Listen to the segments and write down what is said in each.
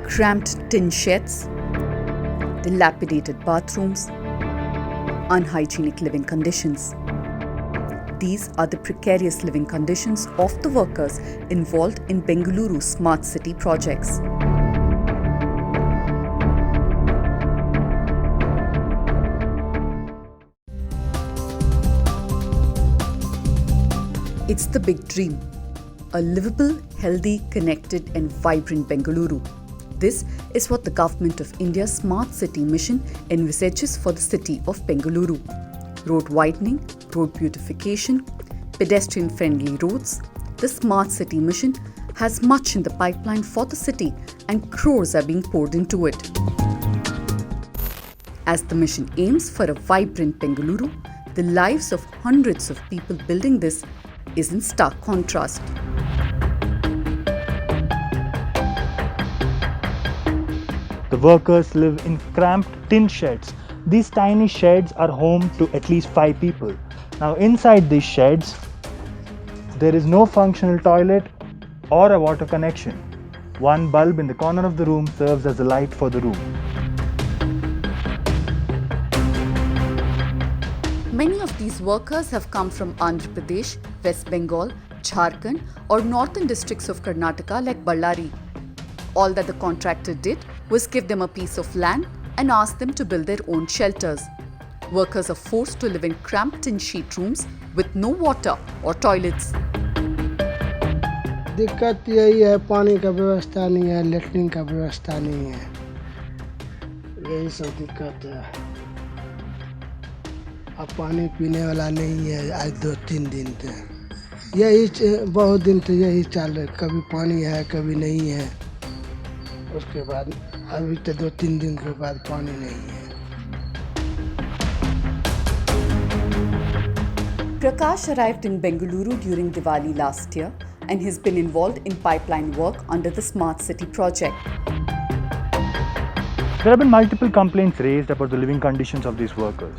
cramped tin sheds, dilapidated bathrooms, unhygienic living conditions. These are the precarious living conditions of the workers involved in Bengaluru Smart City projects. It's the big dream. A livable, healthy, connected and vibrant Bengaluru. This is what the Government of India's Smart City mission envisages for the city of Bengaluru. Road widening, road beautification, pedestrian-friendly roads. The Smart City mission has much in the pipeline for the city and crores are being poured into it. As the mission aims for a vibrant Bengaluru, the lives of hundreds of people building this is in stark contrast. The workers live in cramped tin sheds. These tiny sheds are home to at least 5 people. Now inside these sheds, there is no functional toilet or a water connection. One bulb in the corner of the room serves as a light for the room. Many of these workers have come from Andhra Pradesh, West Bengal, Jharkhand or northern districts of Karnataka like Ballari. All that the contractor did was give them a piece of land and ask them to build their own shelters. Workers are forced to live in cramped tin sheet rooms with no water or toilets. दिक्कत यही है, पानी का व्यवस्था नहीं है, latrine का व्यवस्था नहीं है, यही सब दिक्कत है। अब पानी पीने वाला नहीं है, आज 2-3 दिन से यही बहुत दिन से यही चल रहा है, कभी पानी है कभी नहीं है, उसके बाद अभी तो 2-3 दिन के बाद पानी नहीं है। Prakash arrived in Bengaluru during Diwali last year and has been involved in pipeline work under the Smart City project. There have been multiple complaints raised about the living conditions of these workers.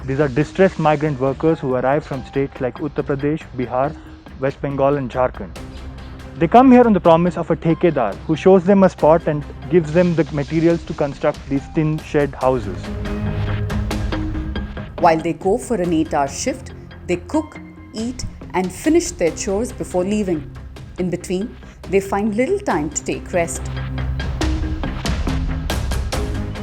These are distressed migrant workers who arrive from states like Uttar Pradesh, Bihar, West Bengal and Jharkhand. They come here on the promise of a thekedar who shows them a spot and gives them the materials to construct these tin shed houses. While they go for an 8-hour shift, they cook, eat and finish their chores before leaving. In between, they find little time to take rest.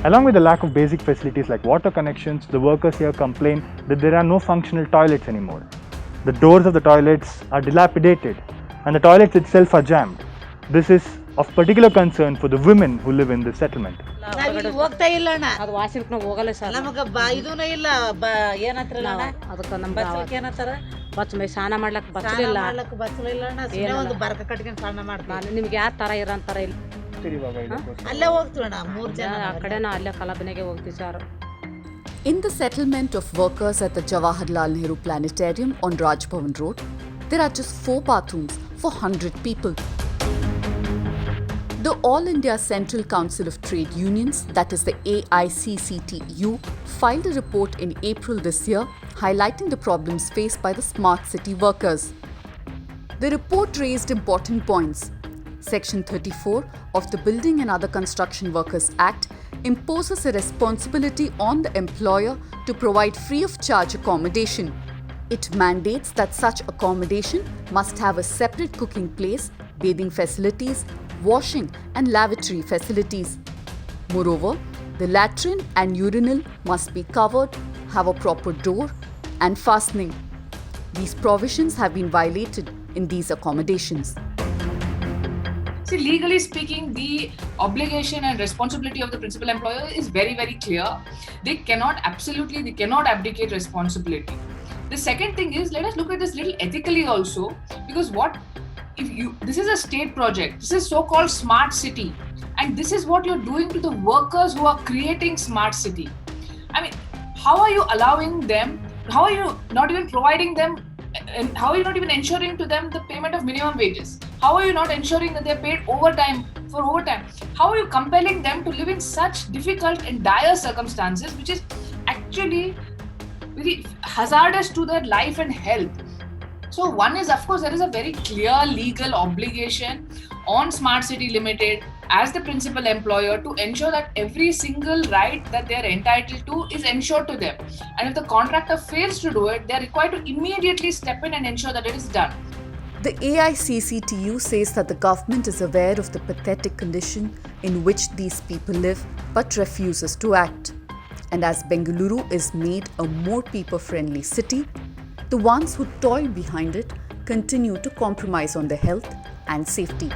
Along with the lack of basic facilities like water connections, the workers here complain that there are no functional toilets anymore. The doors of the toilets are dilapidated and the toilets itself are jammed. This is of particular concern for the women who live in this settlement. ಹೋಗ್ತಾ ಇಲ್ಲ ಅಣ್ಣ, ಅದು ವಾಸಿಂಕ್ ನಾವು ಹೋಗಲ್ಲ sir, ನಮಗೆ ಇದೂನೇ ಇಲ್ಲ, ಏನಂತಾರಲ್ಲ ಅಣ್ಣ, ಅದಕ್ಕೆ ನಮ್ಮ ಬಚ್ಚಲಿಕ್ಕೆ ಏನಂತಾರ, ಬಚ್ಚ ಮೈ ಸ್ನಾನ ಮಾಡ್ಲಕ್ಕೆ ಬಚ್ಚಲಿಲ್ಲ ಅಣ್ಣ, ಸುಮ್ಮನೆ ಒಂದು ಬರ್ಕ ಕಟ್ಕೊಂಡು ಸ್ನಾನ ಮಾಡ್ತಾರೆ. ನಿಮ್ಗೆ ಯಾವ ಥರ ಇರಂತಾರ ಇಲ್ಲಿ ಅಲ್ಲೇ ಹೋಗ್ತೀವಿ ಅಣ್ಣ, 3 ಜನ ಆ ಕಡೆನೂ ಅಲ್ಲೇ ಕಲಬನೆಗೆ ಹೋಗ್ತೀವಿ sir. In the settlement of workers at the Jawaharlal Nehru Planetarium on Raj Bhavan Road, there are just 4 bathrooms for 100 people. The All India Central Council of Trade Unions, that is the AICCTU, filed a report in April this year highlighting the problems faced by the smart city workers. The report raised important points. Section 34 of the Building and Other Construction Workers Act imposes a responsibility on the employer to provide free of charge accommodation. It mandates that such accommodation must have a separate cooking place, bathing facilities, washing and lavatory facilities. Moreover, the latrine and urinal must be covered, have a proper door and fastening. These provisions have been violated in these accommodations. See, legally speaking, the obligation and responsibility of the principal employer is very, very clear. They cannot abdicate responsibility. The second thing is, let us look at this little ethically also, because this is a state project, this is so-called smart city, and this is what you're doing to the workers who are creating smart city. I mean, how are you allowing them, how are you not even providing them, and how are you not even ensuring to them the payment of minimum wages? How are you not ensuring that they're paid overtime for overtime? How are you compelling them to live in such difficult and dire circumstances, which is actually very hazardous to their life and health? So one is, of course, there is a very clear legal obligation on Smart City Limited as the principal employer to ensure that every single right that they are entitled to is ensured to them. And if the contractor fails to do it, they are required to immediately step in and ensure that it is done. The AICCTU says that the government is aware of the pathetic condition in which these people live but refuses to act. And as Bengaluru is made a more people-friendly city, the ones who toil behind it continue to compromise on their health and safety.